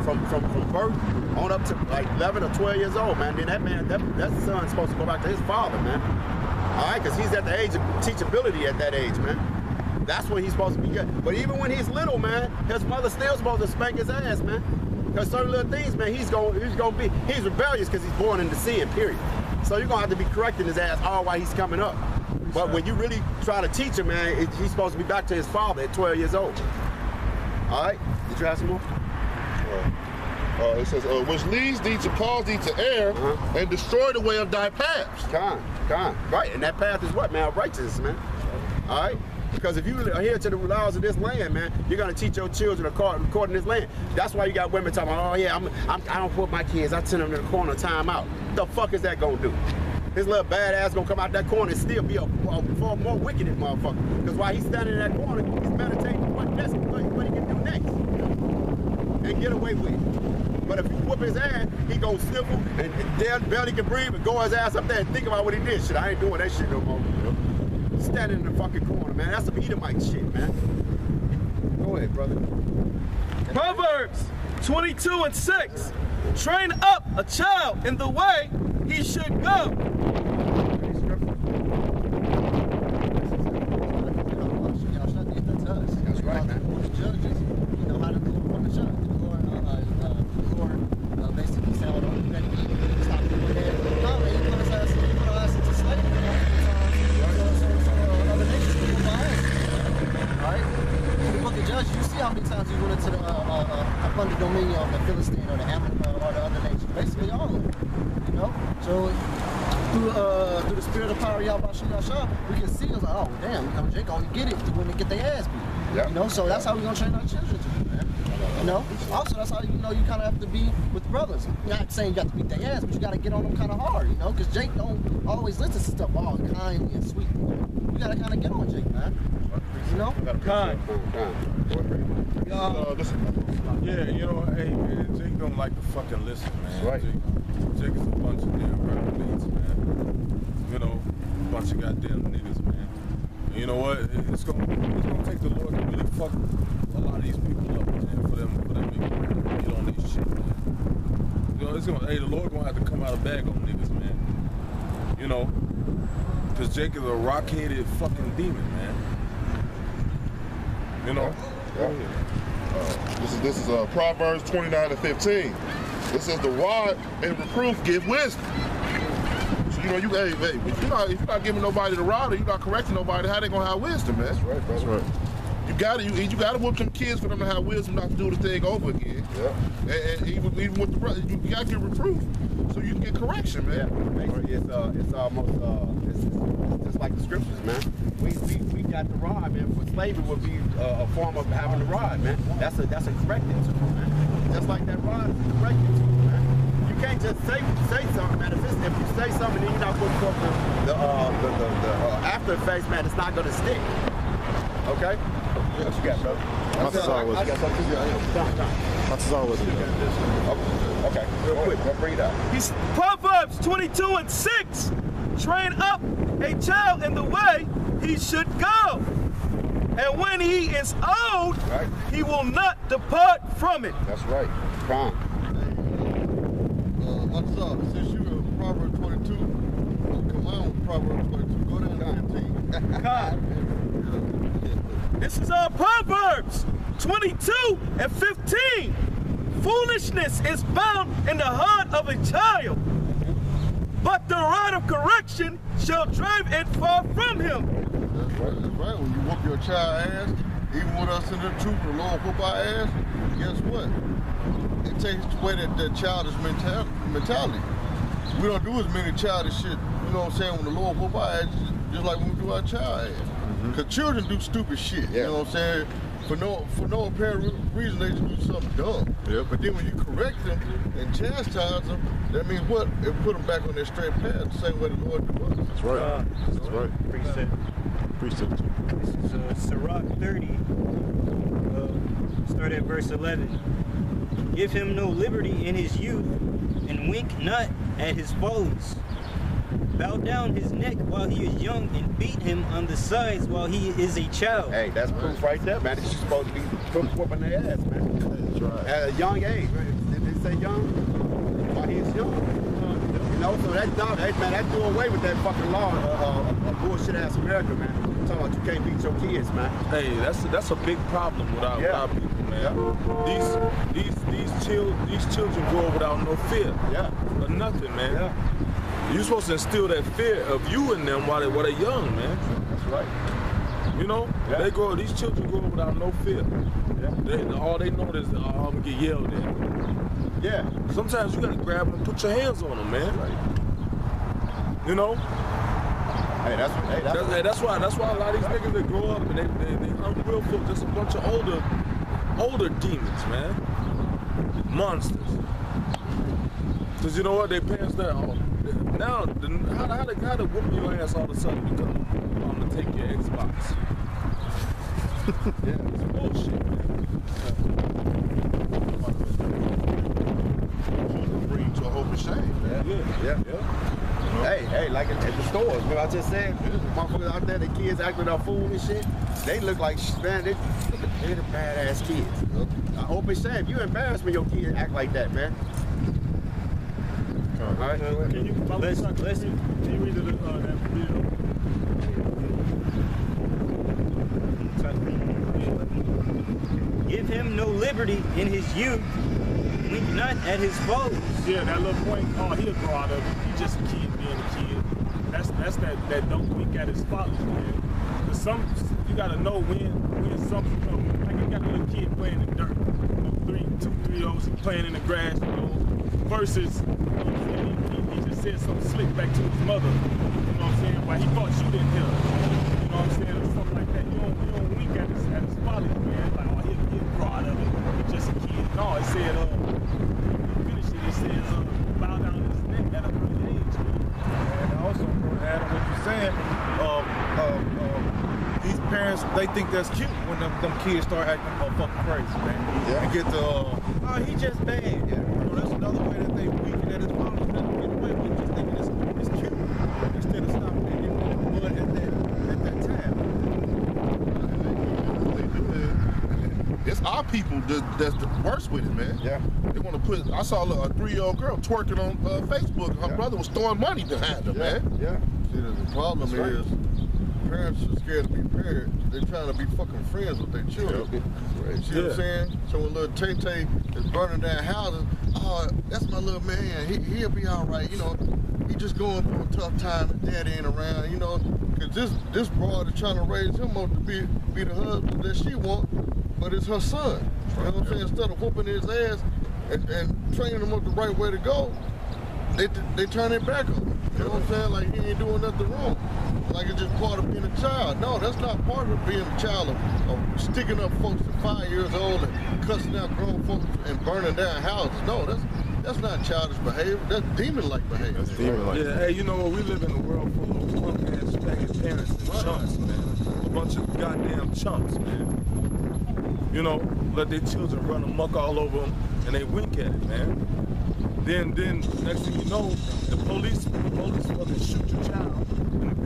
from birth on up to like 11 or 12 years old, man. Then that son's supposed to go back to his father, man. All right, because he's at the age of teachability at that age, man. That's when he's supposed to be good. But even when he's little, man, his mother's still supposed to spank his ass, man. Because certain little things, man, he's rebellious because he's born into sin, period. So you're gonna have to be correcting his ass all while he's coming up. But when you really try to teach him, man, he's supposed to be back to his father at 12 years old. All right, did you have some more? It says, which leads thee to cause thee to err and destroy the way of thy paths. Right, and that path is what, man? Righteousness, man. All right? Because if you adhere to the laws of this land, man, you're gonna teach your children according to this land. That's why you got women talking about, oh yeah, I don't put my kids, I send them to the corner, time out. The fuck is that gonna do? His little badass gonna come out that corner and still be a far more wicked motherfucker. Because while he's standing in that corner, he's meditating what he can do next. And get away with it. But if you whoop his ass, he gonna sniffle and barely can breathe and go his ass up there and think about what he did. Shit, I ain't doing that shit no more. Standing in the fucking corner, man. That's some Edomite shit, man. Go ahead, brother. Proverbs 22:6. Train up a child in the way he should go. That's right, man. Judges, you know how to do from the judge. Basically say, oh, don't do that. Stop doing that. No, man, you put us into slavery. Other nations people behind. Right? In the book of Judges, you see how many times he went into the up under dominion of the Philistine or the Ammon or the other nations. Basically all of them. You know? So through the spirit of power, Yahweh Shah, we can see us like, oh damn, you know, Jake only get it when they get their ass beat. Yep. You know, so that's how we're gonna train our children to do, man. You know? Also, that's how, you know, you kind of have to be with brothers. Not saying you got to beat their ass, but you got to get on them kind of hard, you know? Because Jake don't always listen to stuff all kindly and sweet. You got to kind of get on Jake, man. You know? Kind. Yeah, you know, hey, man, Jake don't like to fucking listen, man. That's right. Jake is a bunch of damn reprobates, man. You know, a bunch of goddamn niggas, man. And you know what? It's gonna take the Lord to really fuck a lot of these people up, man, for them to get on this shit, man. You know, the Lord gonna have to come out of bag on niggas, man. You know, because Jake is a rock-headed fucking demon, man. You know. This is Proverbs 29:15. It says the rod and reproof give wisdom. So you know, if you're not giving nobody the rod or you're not correcting nobody, how they gonna have wisdom, man? That's right, brother. That's right. You gotta whoop them kids for them to have wisdom not to do the thing over again. Yeah. And even with the brother, you gotta get reproof so you can get correction, man. Yeah. Basically, it's almost it's just like the scriptures, man. We got the rod, man. For slavery would be a form of having the rod, man. That's a corrective tool, man. Just like that rod is a corrective tool, man. You can't just say something, man. If you say something and you're not putting forth the after effects, man, it's not gonna stick. Okay? What you got, bro? That's always. That's always. Okay. Real quick, we'll bring it up. Proverbs 22:6. Train up a child in the way he should go. And when he is old, right, he will not depart from it. That's right. Come What's up? Since you were Proverbs 22, come on, Proverbs 22. Go down to 15. God. This is our Proverbs 22:15. Foolishness is bound in the heart of a child, but the rod of correction shall drive it far from him. That's right. When you whoop your child ass, even with us in the troop, the Lord whoop our ass, guess what? It takes away that childish mentality. We don't do as many childish shit, you know what I'm saying, when the Lord whoop our ass, just like when we do our child ass. Because children do stupid shit, you know what I'm saying? For no apparent reason, they just do something dumb. Yeah. But then when you correct them and chastise them, that means what? It put them back on their straight path, the same way the Lord do us. That's right. That's right. Precept. This is Sirach 30, start at verse 11. Give him no liberty in his youth, and wink not at his follies. Bow down his neck while he is young, and beat him on the sides while he is a child. Hey, that's proof right there, man. You're supposed to be whooping their ass, man. That's Right. At a young age. Did they say young? While he's young. You know, so that do away with that fucking law of bullshit ass America, man. Talking about you can't beat your kids, man. Hey, that's a big problem with our people, man. These children grow up without no fear. Yeah. Or nothing, man. Yeah. You're supposed to instill that fear of you in them while they're young, man. That's right. You know, these children grow up without no fear. Yeah. All they know is, I'm gonna get yelled at. Yeah. Sometimes you gotta grab them and put your hands on them, man. Right. You know? Hey, that's why a lot of these niggas that grow up and they unwillful, just a bunch of older demons, man. Monsters. Cause you know what? Their parents there. Now, how they whoop your ass all of a sudden because I'm gonna take your Xbox? Yeah, it's bullshit, man. Bring to a hope and shame. Yeah. Hey, like at the stores, man, I just said, motherfuckers out there, the kids acting a fool and shit. They look like, man, they're the badass kids. I hope it's shame. You embarrass when your kids act like that, man. All right. Can you Listen. Can you read that video? Give him no liberty in his youth, wink not at his foes. Yeah, that little point. Oh, he'll grow out of it. He's just a kid being a kid. That's that don't wink at his fathers, man. Cause you gotta know when something, you know, like you got a little kid playing in the dirt, 2-3-0s playing in the grass, you know, versus, you know what I'm saying, he just said something slick back to his mother, you know what I'm saying, but he thought you didn't hear, you know what I'm saying, or something like that. You don't wink at his fathers, man. Like, oh, he'll grow out of it. He's just a kid. No, it said, finish it. It says, bow down his neck at a early age, man. And also, Adam, what you're saying, these parents, they think that's cute when them kids start acting fucking crazy, man. Yeah. And get the, oh, he just bad. Yeah. You know, that's another way that they weaken at his mom. Get away with just thinking it's cute instead of stopping and getting on the blood at that time. It's our people that's the worst with it, man. Yeah. They want to put. I saw a 3-year-old girl twerking on Facebook. Her brother was throwing money behind her, man. Yeah. See, the problem is parents are scared to be parents. They're trying to be fucking friends with their children. Right. See what I'm saying? So when little Tay-Tay is burning down houses, oh, that's my little man. He'll be all right. You know, he just going through a tough time. His daddy ain't around. You know, because this broad is trying to raise him up to be the husband that she wants, but it's her son. You know what I'm saying? Instead of whooping his ass and training him up the right way to go, they turn their back on him. You know what I'm saying? Like, he ain't doing nothing wrong. Like, it's just part of being a child. No, that's not part of being a child of sticking up folks at 5 years old and cussing out grown folks and burning down houses. No, that's not childish behavior. That's demon-like behavior. Yeah, hey, you know what? We live in a world full of punk-ass faggot parents and chumps, man. A bunch of goddamn chumps, man. You know, let their children run amok all over them, and they wink at it, man. Then next thing you know, the police fucking shoot your child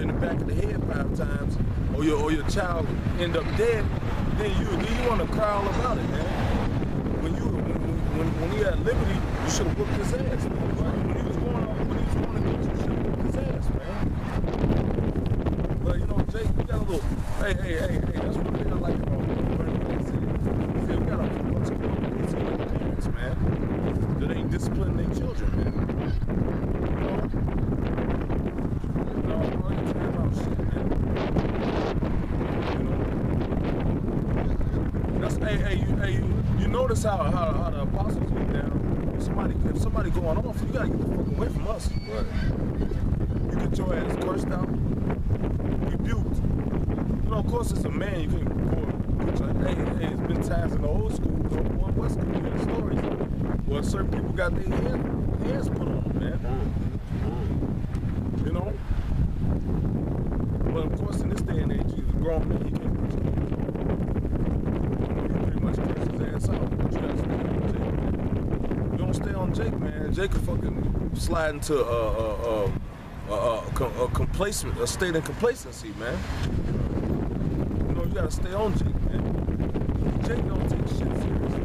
in the back of the head 5 times, or your child end up dead. Then you want to cry all about it, man. When he had liberty, you should have whooped his ass, man. When he was going to go, you should have whooped his ass, man. But you know, Jake, we got a little. Hey, that's what they like about we got a bunch of parents, man, that ain't disciplining their children, man. You know, all you care about shit, man. You know, that's you notice how the apostles get down. If somebody going off, you gotta get the fuck away from us. Right. You get your ass cursed out, rebuked. You know, of course, it's a man. You can go. Hey, it's been times in the old school, one West community stories, where certain people got their hands put on them, man. You know? But of course, in this day and age, he's a grown man, he can't push him. He pretty much cursed his ass out, but you gotta stay on Jake, man. You don't stay on Jake, man, Jake could fucking slide into a state of complacency, man. You know, you gotta stay on Jake, man. Jake don't take shit seriously.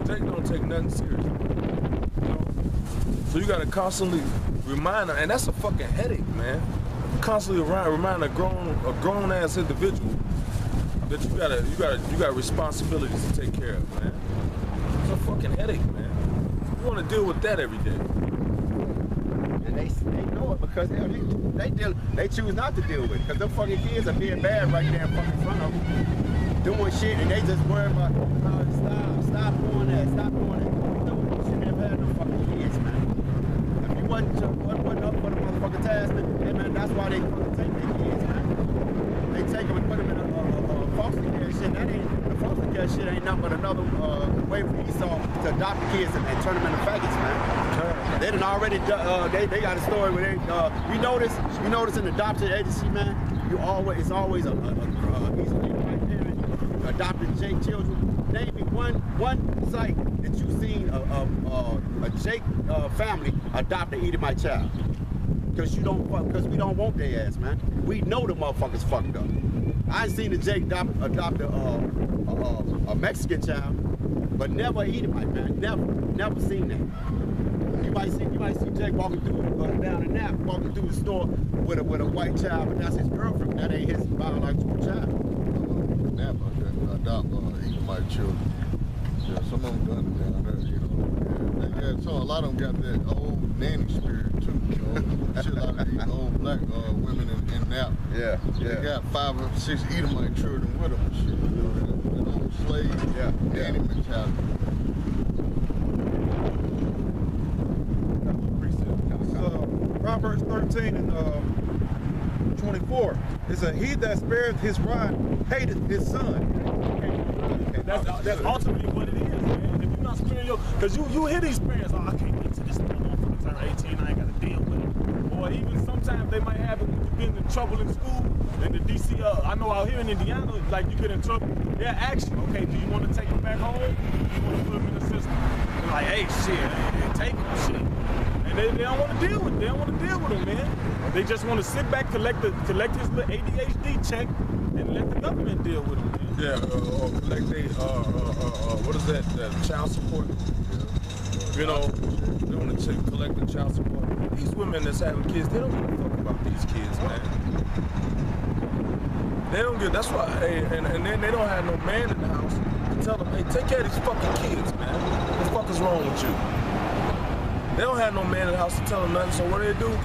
Jake don't take nothing serious. You know? So you gotta constantly remind her, and that's a fucking headache, man. Constantly remind a grown ass individual that you got responsibilities to take care of, man. It's a fucking headache, man. You wanna deal with that every day. And they know it because they choose not to deal with it. Because them fucking kids are being bad right there in fucking front of them. Doing shit and they just worry about, stop doing that, stop doing that. No, you shouldn't have had no fucking kids, man. If you wasn't up for the motherfucking task, hey man, that's why they fucking take their kids, man. They take them and put them in a foster care shit. The foster care shit ain't nothing but another way for Esau to adopt the kids and turn them into faggots, man. They done already, they got a story where they, you notice in adoption agency, man, it's always a adopted Jake children. Name me one site that you've seen a Jake family adopt an Edomite child. Because we don't want their ass, man. We know the motherfuckers fucked up. I ain't seen the Jake adopt a Mexican child, but never an Edomite, man. Never seen that. You might see Jake walking through down in Napa, walking through the store with a white child, but that's his girlfriend. That ain't his biological child. Napa adopt Edomite children. Yeah, some of them done it down there, you know. So a lot of them got that old nanny spirit too, you know. Shit like these old black women in Napa. Yeah. They got 5 or 6 Edomite children with them and shit, you know. That old slave nanny mentality. Proverbs 13 and 24. It says, he that spareth his rod hateth his son. That's ultimately what it is, man. If you're not sparing because you hear these parents, I can't get to this motherfucker turn 18, I ain't got to deal with it. Or even sometimes they might have been in trouble in school, and the DC, I know out here in Indiana, like you get in trouble, they'll ask you, okay, do you want to take them back home? Do you want to put them in the system? They're like, hey, shit, take them, shit. And they don't want to deal with it. They don't want to deal with them, man. They just want to sit back, collect his little ADHD check, and let the government deal with him, man. Yeah, or collect what is that, child support? You know, they want to collect the child support. These women that's having kids, they don't give a fuck about these kids, man. They don't give, that's why, and then they don't have no man in the house to tell them, hey, take care of these fucking kids, man. What the fuck is wrong with you? They don't have no man in the house to tell them nothing, so what they do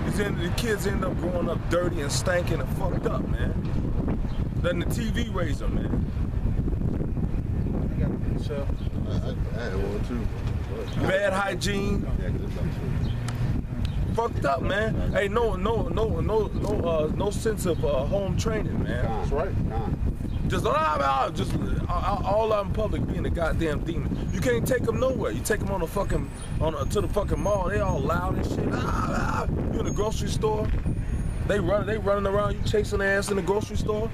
is then the kids end up growing up dirty and stinking and fucked up, man. Letting the TV raise them, man. I had one too. Bad hygiene. Fucked up, man. Hey, no sense of home training, man. That's right. Just all out in public being a goddamn demon. You can't take them nowhere. You take them to the fucking mall. They all loud and shit. You in the grocery store. They running around. You chasing their ass in the grocery store.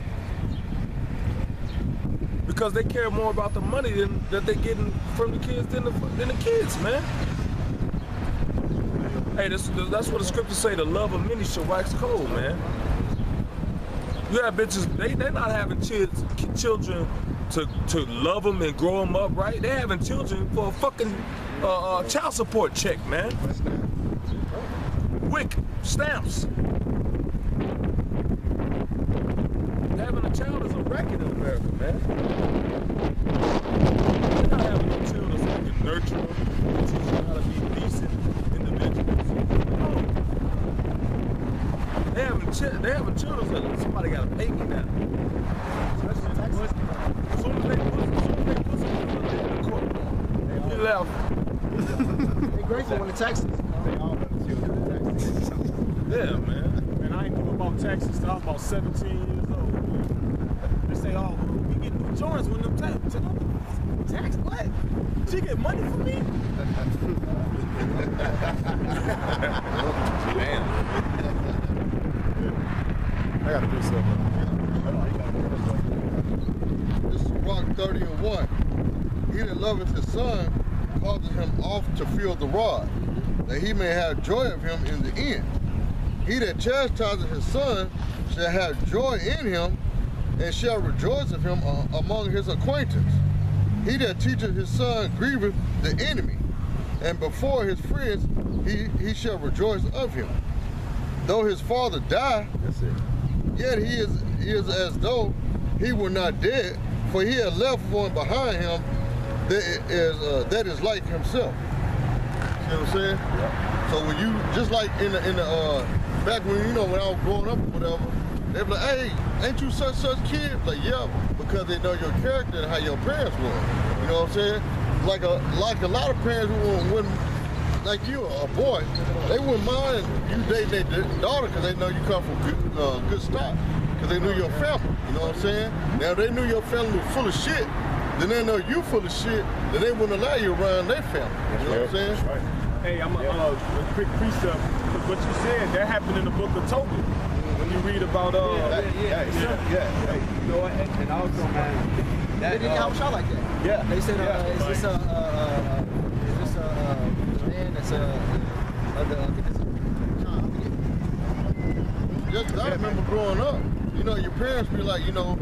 Because they care more about the money that they're getting from the kids than the kids, man. Hey, that's what the scriptures say. The love of many shall wax cold, man. You have bitches. They're not having children to love them and grow them up, right? They're having children for a fucking child support check, man. WIC stamps. Having a child is a racket in America, man. They're not having no children so they can nurture them and teach them how to be decent individuals. No. They having children so somebody got to pay me now. As soon as they put some in the court, he left. They grateful when the taxes. They all have children in Texas. Yeah, man. Man, I ain't knew about taxes till I was about 17 years old. They say, oh, we get new joints when them tax. Tax what? She get money from me? Damn. I gotta do something. This is Rock 30 and 1. He that loveth his son causes him oft to feel the rod, that he may have joy of him in the end. He that chastises his son shall have joy in him, and shall rejoice of him among his acquaintance. He that teacheth his son grieveth the enemy, and before his friends he shall rejoice of him. Though his father die, That's it. yet he is as though he were not dead, for he had left one behind him that is like himself. See what I'm saying? Yeah. So when you, just like in the back when, you know, when I was growing up or whatever, they be like, hey, ain't you such kid? Like, yeah, because they know your character and how your parents were. You know what I'm saying? Like a lot of parents who wouldn't, like you, a boy, they wouldn't mind you dating their daughter because they know you come from good stock, because they knew your family. You know what I'm saying? Now, if they knew your family was full of shit, then they know you full of shit, then they wouldn't allow you around their family. You know what I'm saying? That's right. Hey, I'm a quick precept. What you said, that happened in the book of Tobit. When you read about Hey, you know what? And also, man, They didn't have a shot like that. Yeah. They said, Yeah. is this a man that's I think it's John, I forget. Just, I remember growing up, you know, your parents be like, you know,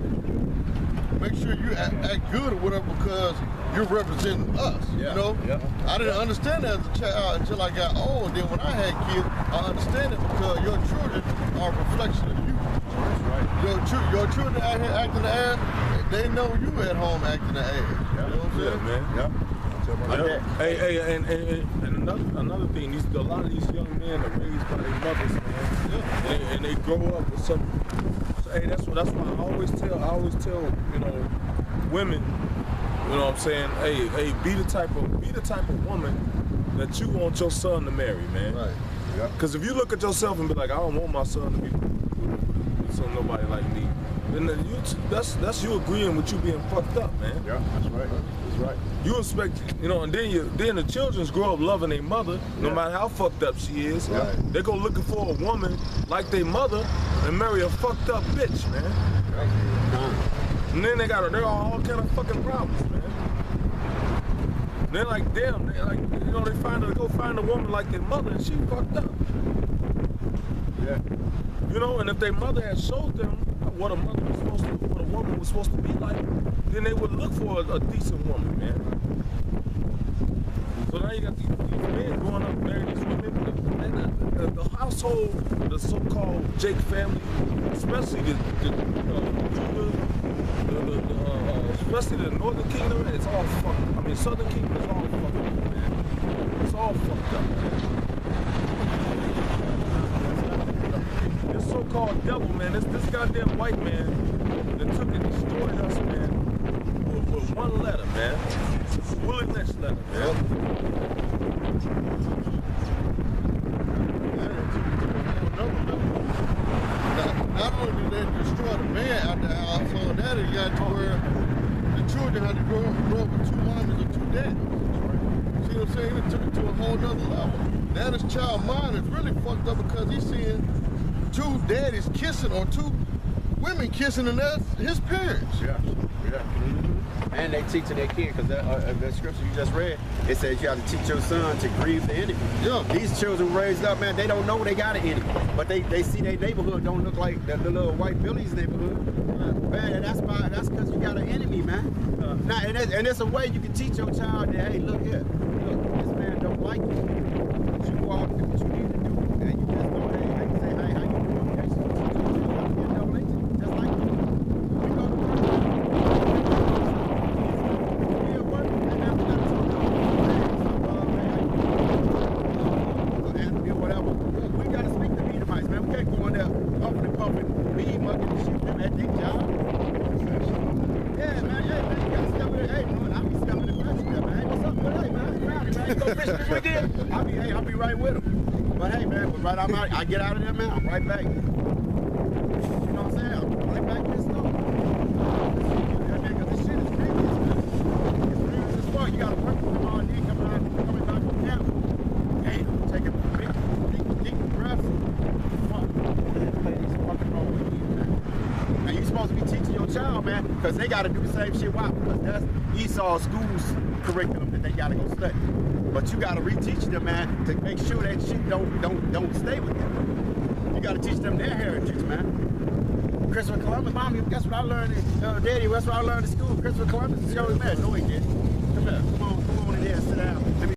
make sure you act good or whatever because you're representing us, Yeah. you know? Yeah. I didn't understand that as a child until I got old. Then when I had kids, I understand it because your children are a reflection of you. That's right. Your children out here acting the ass, they know you at home acting the ass. You know what I'm Yeah, saying? man. Yeah. Yeah. Hey, and another thing, a lot of these young men are raised by their mothers, man. And they grow up with some. So, hey, that's why I always tell, you know, women, you know what I'm saying? Hey, be the type of woman that you want your son to marry, man. Right. Yeah. Because if you look at yourself and be like, I don't want my son to be with nobody like me, then that's you agreeing with you being fucked up, man. Yeah. That's right. That's right. You expect, you know, and then the children grow up loving their mother, no Yeah. matter how fucked up she is. Right. They go looking for a woman like their mother and marry a fucked up bitch, man. And then they got all kind of fucking problems, man. They're like, damn, you know, they go find a woman like their mother and she fucked up. Yeah. You know, and if their mother had showed them what a woman was supposed to be like, then they would look for a decent woman, man. So now you got these men growing up marrying these women. And the household, the so-called Jake family, especially especially the Northern Kingdom, it's all fucked. I mean, Southern Kingdom is all fucked up, man. It's all fucked up, man. This so-called devil, man, this goddamn white man that took and destroyed us, man, with one letter, man. Willie Lynch letter, man. Not only did they destroy the man out the household, now they got to where the children had to grow up with two mamas and two daddies. See what I'm saying? It took it to a whole nother level. Now this child mind is really fucked up because he's seeing two daddies kissing or two women kissing, and that's his parents. Yeah. Yeah. And they teach their kid, because the scripture you just read, it says you have to teach your son to grieve the enemy. Yeah. These children raised up, man, they don't know they got an enemy. But they see their neighborhood don't look like the little white Billy's neighborhood. Man, that's because you got an enemy, man. Now, and it's a way you can teach your child that, hey, look here, look, this man don't like you. But you go out and do what you need to do. And you just go, hey, you say, hey, how you doing? You actually teach your child to be a double agent, just like you. We go to work. I'll be right with him. But hey, man, I get out of there, man, I'm right back. You know what I'm saying? I'm right back pissed off. This shit is crazy. It's real as fuck. You gotta work with them all day, coming back from camp. Hey, taking deep breaths. Fuck. Play these fucking role with you, man. And you supposed to be teaching your child, man, because they gotta do the same shit. Why? Because that's Esau's school's curriculum that they gotta go study. But you gotta reteach them, man, to make sure that shit don't stay with them. You gotta teach them their heritage, man. Christopher Columbus. Mommy, guess what I learned? Daddy, that's what I learned in school. Christopher Columbus showed me. No, he didn't. Come here. Come on.